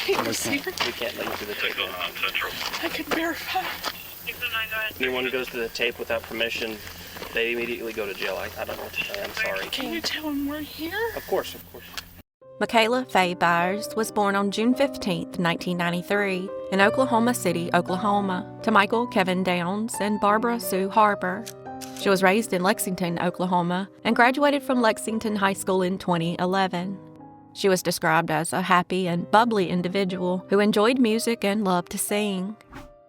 We can't link to the tape. I can verify. Anyone who goes to the tape without permission, they immediately go to jail. I don't know what to say. I'm sorry. Can you tell him we're here? Of course. Makayla Fay Byers was born on June 15, 1993, in Oklahoma City, Oklahoma, to Michael Kevin Downs and Barbara Sue Harper. She was raised in Lexington, Oklahoma, and graduated from Lexington High School in 2011. She was described as a happy and bubbly individual who enjoyed music and loved to sing.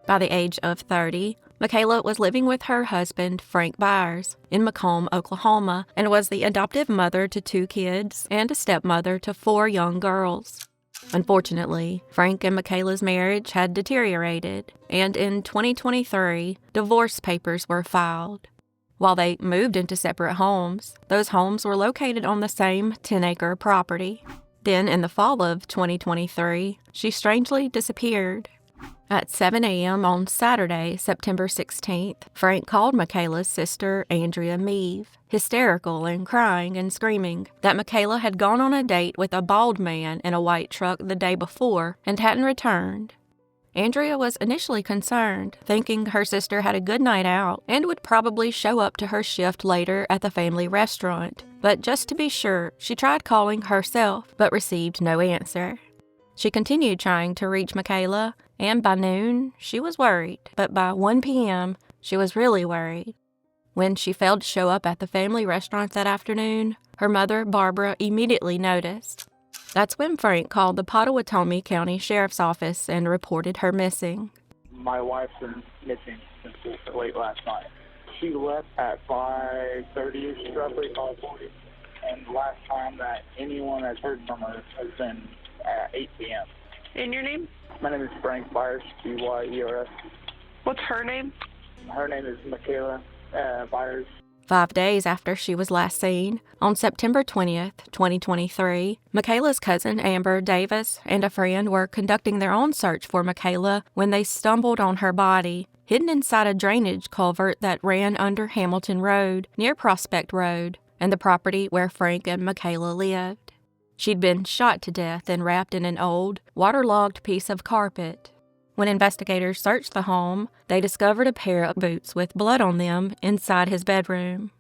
By the age of 30, Makayla was living with her husband, Frank Byers, in Macomb, Oklahoma, and was the adoptive mother to 2 kids and a stepmother to 4 young girls. Unfortunately, Frank and Makayla's marriage had deteriorated, and in 2023, divorce papers were filed. While they moved into separate homes, those homes were located on the same 10-acre property. Then, in the fall of 2023, she strangely disappeared. At 7 a.m. on Saturday, September 16th, Frank called Makayla's sister, Andrea Meave, hysterical and crying and screaming that Makayla had gone on a date with a bald man in a white truck the day before and hadn't returned. Andrea was initially concerned, thinking her sister had a good night out and would probably show up to her shift later at the family restaurant. But just to be sure, she tried calling herself but received no answer. She continued trying to reach Makayla, and by noon, she was worried, but by 1 p.m., she was really worried. When she failed to show up at the family restaurant that afternoon, her mother, Barbara, immediately noticed. That's when Frank called the Pottawatomie County Sheriff's Office and reported her missing. My wife's been missing since late last night. She left at 5:30-ish, roughly 5:40, and the last time that anyone has heard from her has been at 8 p.m. And your name? My name is Frank Byers, B-Y-E-R-S. What's her name? Her name is Makayla Byers. 5 days after she was last seen, on September 20th, 2023, Makayla's cousin Amber Davis and a friend were conducting their own search for Makayla when they stumbled on her body, hidden inside a drainage culvert that ran under Hamilton Road, near Prospect Road, and the property where Frank and Makayla lived. She'd been shot to death and wrapped in an old, waterlogged piece of carpet. When investigators searched the home, they discovered a pair of boots with blood on them inside his bedroom.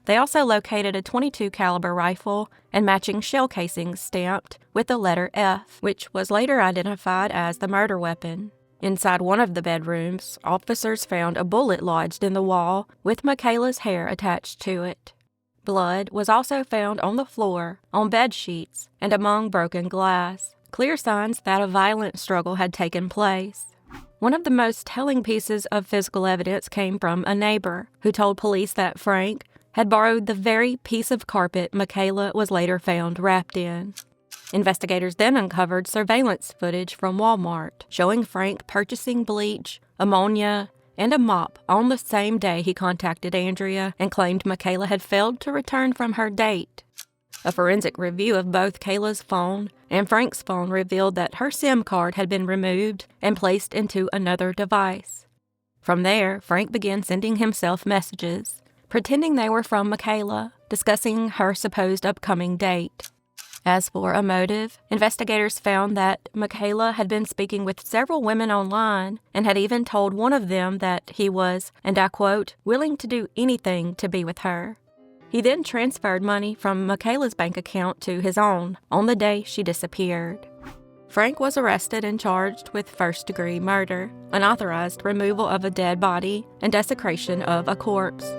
They also located a .22 caliber rifle and matching shell casings stamped with the letter F, which was later identified as the murder weapon. Inside one of the bedrooms, officers found a bullet lodged in the wall with Makayla's hair attached to it. Blood was also found on the floor, on bed sheets, and among broken glass, clear signs that a violent struggle had taken place. One of the most telling pieces of physical evidence came from a neighbor who told police that Frank had borrowed the very piece of carpet Makayla was later found wrapped in. Investigators then uncovered surveillance footage from Walmart showing Frank purchasing bleach, ammonia, and a mop on the same day he contacted Andrea and claimed Makayla had failed to return from her date. A forensic review of both Kayla's phone and Frank's phone revealed that her SIM card had been removed and placed into another device. From there, Frank began sending himself messages, pretending they were from Makayla, discussing her supposed upcoming date. As for a motive, investigators found that Makayla had been speaking with several women online and had even told one of them that he was, and I quote, willing to do anything to be with her. He then transferred money from Makayla's bank account to his own on the day she disappeared. Frank was arrested and charged with first-degree murder, unauthorized removal of a dead body, and desecration of a corpse.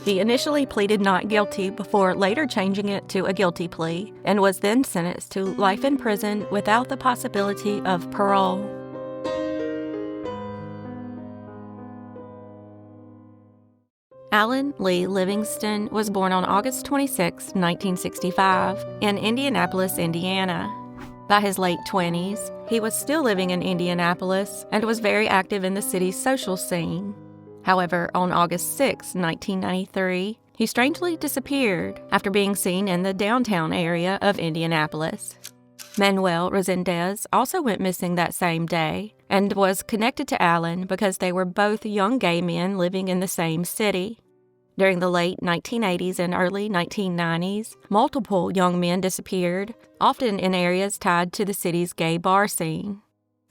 He initially pleaded not guilty before later changing it to a guilty plea and was then sentenced to life in prison without the possibility of parole. Alan Lee Livingston was born on August 26, 1965, in Indianapolis, Indiana. By his late 20s, he was still living in Indianapolis and was very active in the city's social scene. However, on August 6, 1993, he strangely disappeared after being seen in the downtown area of Indianapolis. Manuel Resendez also went missing that same day and was connected to Alan because they were both young gay men living in the same city. During the late 1980s and early 1990s, multiple young men disappeared, often in areas tied to the city's gay bar scene.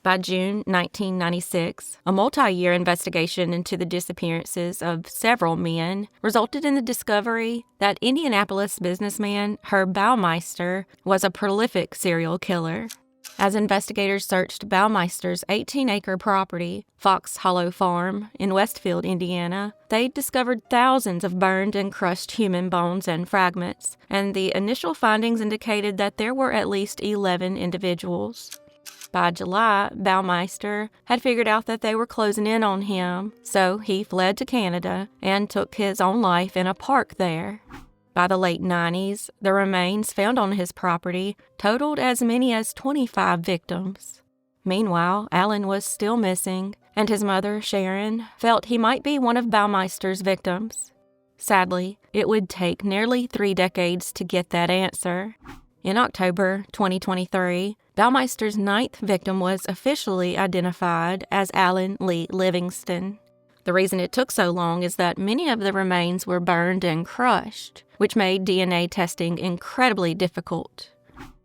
By June 1996, a multi-year investigation into the disappearances of several men resulted in the discovery that Indianapolis businessman Herb Baumeister was a prolific serial killer. As investigators searched Baumeister's 18-acre property, Fox Hollow Farm, in Westfield, Indiana, they discovered thousands of burned and crushed human bones and fragments, and the initial findings indicated that there were at least 11 individuals. By July, Baumeister had figured out that they were closing in on him, so he fled to Canada and took his own life in a park there. By the late 90s, the remains found on his property totaled as many as 25 victims. Meanwhile, Alan was still missing, and his mother, Sharon, felt he might be one of Baumeister's victims. Sadly, it would take nearly 3 decades to get that answer. In October 2023, Baumeister's 9th victim was officially identified as Alan Lee Livingston. The reason it took so long is that many of the remains were burned and crushed, which made DNA testing incredibly difficult.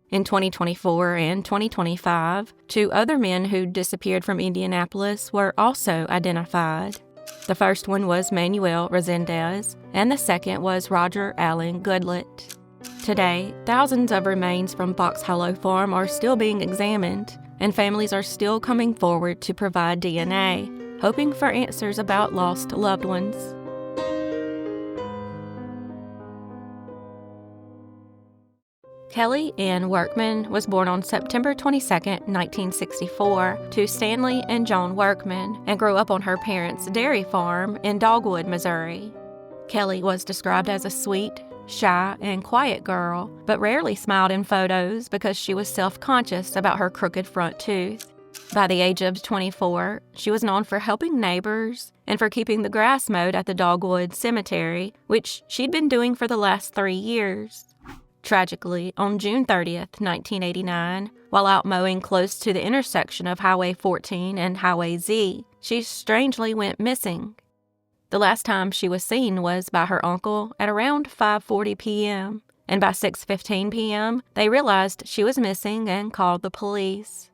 In 2024 and 2025, 2 other men who disappeared from Indianapolis were also identified. The first one was Manuel Resendez, and the second was Roger Allen Goodlett. Today, thousands of remains from Fox Hollow Farm are still being examined, and families are still coming forward to provide DNA, hoping for answers about lost loved ones. Kelle Ann Workman was born on September 22, 1964, to Stanley and Joan Workman, and grew up on her parents' dairy farm in Dogwood, Missouri. Kelle was described as a sweet, shy, and quiet girl, but rarely smiled in photos because she was self-conscious about her crooked front tooth. By the age of 24, she was known for helping neighbors and for keeping the grass mowed at the Dogwood Cemetery, which she'd been doing for the last 3 years. Tragically, on June 30th, 1989, while out mowing close to the intersection of Highway 14 and Highway Z, she strangely went missing. The last time she was seen was by her uncle at around 5:40 p.m., and by 6:15 p.m., they realized she was missing and called the police.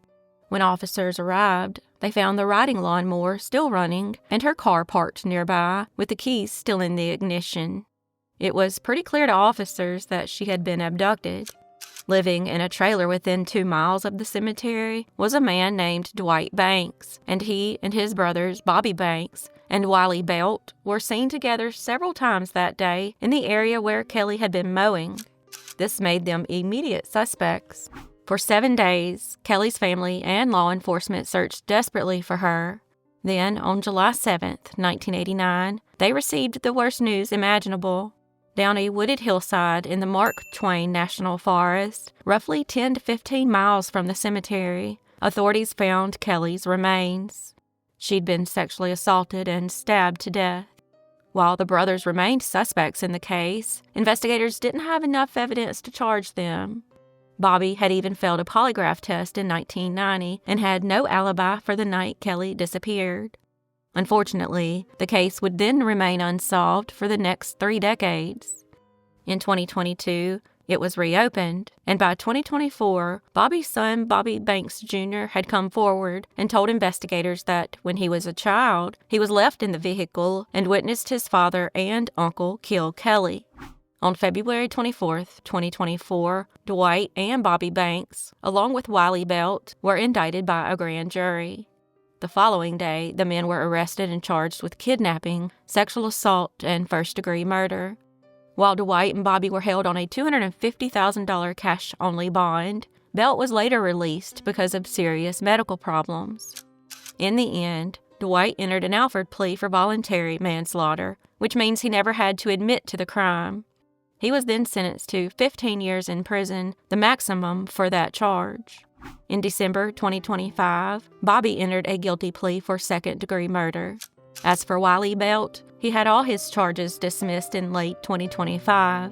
When officers arrived, they found the riding lawnmower still running and her car parked nearby with the keys still in the ignition. It was pretty clear to officers that she had been abducted. Living in a trailer within 2 miles of the cemetery was a man named Dwight Banks, and he and his brothers Bobby Banks and Wiley Belt were seen together several times that day in the area where Kelle had been mowing. This made them immediate suspects. For 7 days, Kelle's family and law enforcement searched desperately for her. Then, on July 7th, 1989, they received the worst news imaginable. Down a wooded hillside in the Mark Twain National Forest, roughly 10 to 15 miles from the cemetery, authorities found Kelle's remains. She'd been sexually assaulted and stabbed to death. While the brothers remained suspects in the case, investigators didn't have enough evidence to charge them. Bobby had even failed a polygraph test in 1990 and had no alibi for the night Kelle disappeared. Unfortunately, the case would then remain unsolved for the next 3 decades. In 2022, it was reopened, and by 2024, Bobby's son, Bobby Banks Jr., had come forward and told investigators that when he was a child, he was left in the vehicle and witnessed his father and uncle kill Kelle. On February 24, 2024, Dwight and Bobby Banks, along with Wiley Belt, were indicted by a grand jury. The following day, the men were arrested and charged with kidnapping, sexual assault, and first-degree murder. While Dwight and Bobby were held on a $250,000 cash-only bond, Belt was later released because of serious medical problems. In the end, Dwight entered an Alford plea for voluntary manslaughter, which means he never had to admit to the crime. He was then sentenced to 15 years in prison, the maximum for that charge. In December 2025, Bobby entered a guilty plea for second-degree murder. As for Wiley Belt, he had all his charges dismissed in late 2025.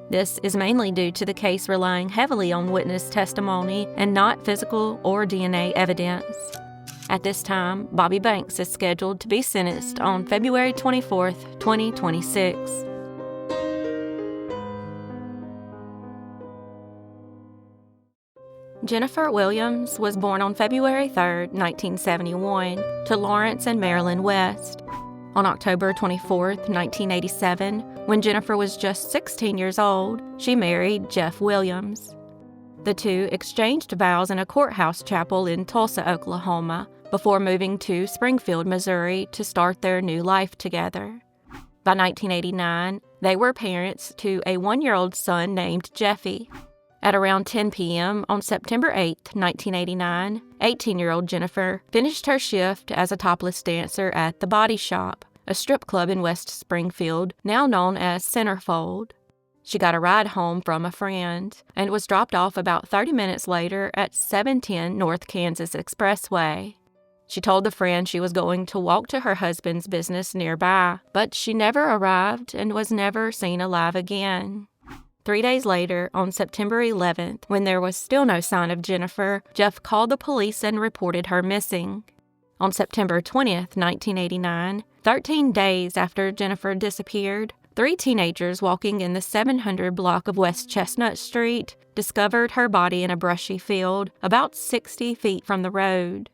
This is mainly due to the case relying heavily on witness testimony and not physical or DNA evidence. At this time, Bobby Banks is scheduled to be sentenced on February 24, 2026. Jennifer Williams was born on February 3, 1971, to Lawrence and Marilyn West. On October 24, 1987, when Jennifer was just 16 years old, she married Jeff Williams. The two exchanged vows in a courthouse chapel in Tulsa, Oklahoma, before moving to Springfield, Missouri to start their new life together. By 1989, they were parents to a 1-year-old son named Jeffy. At around 10 p.m. on September 8, 1989, 18-year-old Jennifer finished her shift as a topless dancer at The Body Shop, a strip club in West Springfield, now known as Centerfold. She got a ride home from a friend and was dropped off about 30 minutes later at 710 North Kansas Expressway. She told the friend she was going to walk to her husband's business nearby, but she never arrived and was never seen alive again. 3 days later, on September 11th, when there was still no sign of Jennifer, Jeff called the police and reported her missing. On September 20th, 1989, 13 days after Jennifer disappeared, 3 teenagers walking in the 700 block of West Chestnut Street discovered her body in a brushy field about 60 feet from the road.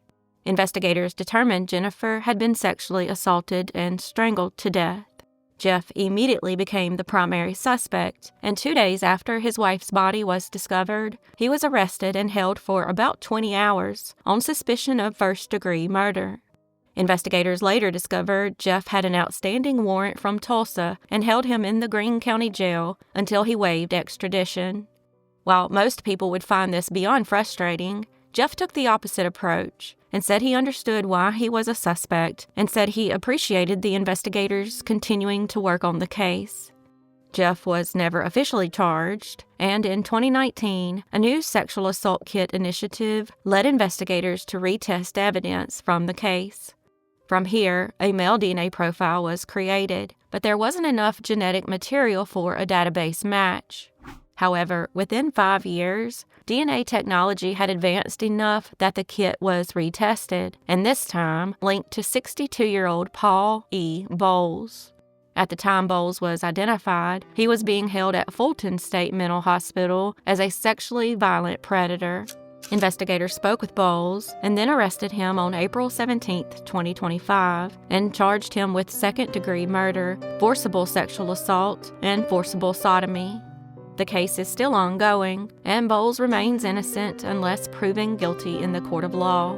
Investigators determined Jennifer had been sexually assaulted and strangled to death. Jeff immediately became the primary suspect, and 2 days after his wife's body was discovered, he was arrested and held for about 20 hours on suspicion of first-degree murder. Investigators later discovered Jeff had an outstanding warrant from Tulsa and held him in the Greene County Jail until he waived extradition. While most people would find this beyond frustrating, Jeff took the opposite approach and said he understood why he was a suspect and said he appreciated the investigators continuing to work on the case. Jeff was never officially charged, and in 2019, a new sexual assault kit initiative led investigators to retest evidence from the case. From here, a male DNA profile was created, but there wasn't enough genetic material for a database match. However, within 5 years, DNA technology had advanced enough that the kit was retested, and this time linked to 62-year-old Paul E. Bowles. At the time Bowles was identified, he was being held at Fulton State Mental Hospital as a sexually violent predator. Investigators spoke with Bowles and then arrested him on April 17, 2025, and charged him with second-degree murder, forcible sexual assault, and forcible sodomy. The case is still ongoing, and Bowles remains innocent unless proven guilty in the court of law.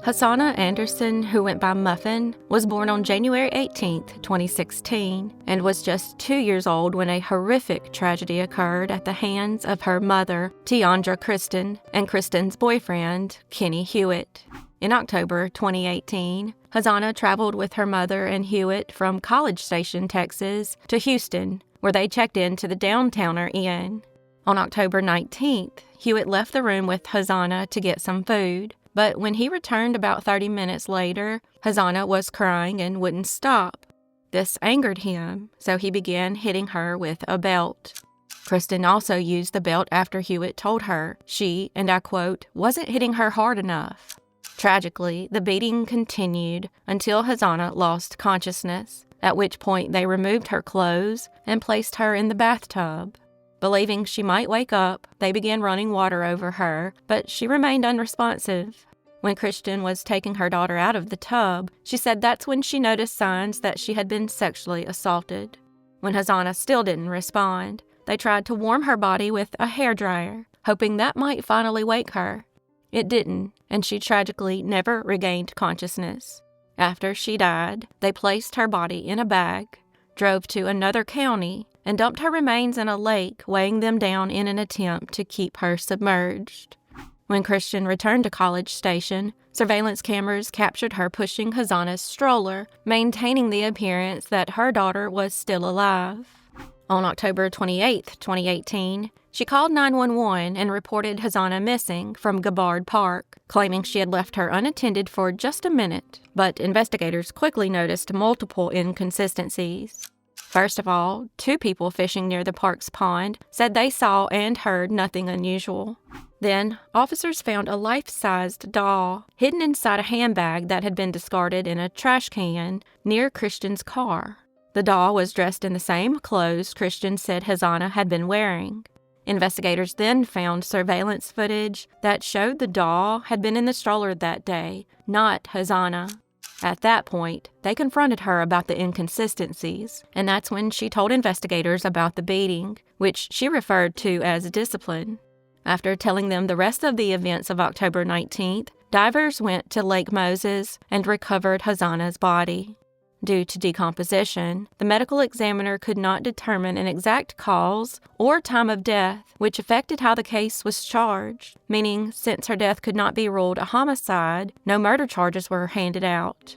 Hazana Anderson, who went by Muffin, was born on January 18, 2016, and was just 2 years old when a horrific tragedy occurred at the hands of her mother, Tiandra Kristen, and Kristen's boyfriend, Kenny Hewitt. In October 2018, Hazana traveled with her mother and Hewitt from College Station, Texas, to Houston, where they checked into the Downtowner Inn. On October 19th, Hewitt left the room with Hazana to get some food. But when he returned about 30 minutes later, Hazana was crying and wouldn't stop. This angered him, so he began hitting her with a belt. Kristen also used the belt after Hewitt told her she, and I quote, wasn't hitting her hard enough. Tragically, the beating continued until Hazana lost consciousness, at which point they removed her clothes and placed her in the bathtub. Believing she might wake up, they began running water over her, but she remained unresponsive. When Kristen was taking her daughter out of the tub, she said that's when she noticed signs that she had been sexually assaulted. When Hazana still didn't respond, they tried to warm her body with a hairdryer, hoping that might finally wake her. It didn't, and she tragically never regained consciousness. After she died, they placed her body in a bag, drove to another county, and dumped her remains in a lake, weighing them down in an attempt to keep her submerged. When Kristen returned to College Station, surveillance cameras captured her pushing Hazana's stroller, maintaining the appearance that her daughter was still alive. On October 28, 2018, she called 911 and reported Hazana missing from Gabbard Park, claiming she had left her unattended for just a minute, but investigators quickly noticed multiple inconsistencies. First of all, 2 people fishing near the park's pond said they saw and heard nothing unusual. Then, officers found a life-sized doll hidden inside a handbag that had been discarded in a trash can near Christian's car. The doll was dressed in the same clothes Christian said Hazana had been wearing. Investigators then found surveillance footage that showed the doll had been in the stroller that day, not Hazana. At that point, they confronted her about the inconsistencies, and that's when she told investigators about the beating, which she referred to as discipline. After telling them the rest of the events of October 19th, divers went to Lake Moses and recovered Hazana's body. Due to decomposition, the medical examiner could not determine an exact cause or time of death, which affected how the case was charged, meaning since her death could not be ruled a homicide, no murder charges were handed out.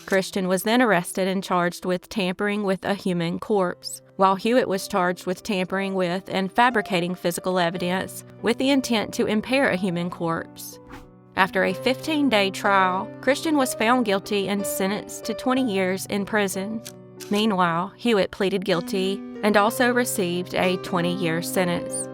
Christian was then arrested and charged with tampering with a human corpse, while Hewitt was charged with tampering with and fabricating physical evidence with the intent to impair a human corpse. After a 15-day trial, Christian was found guilty and sentenced to 20 years in prison. Meanwhile, Hewitt pleaded guilty and also received a 20-year sentence.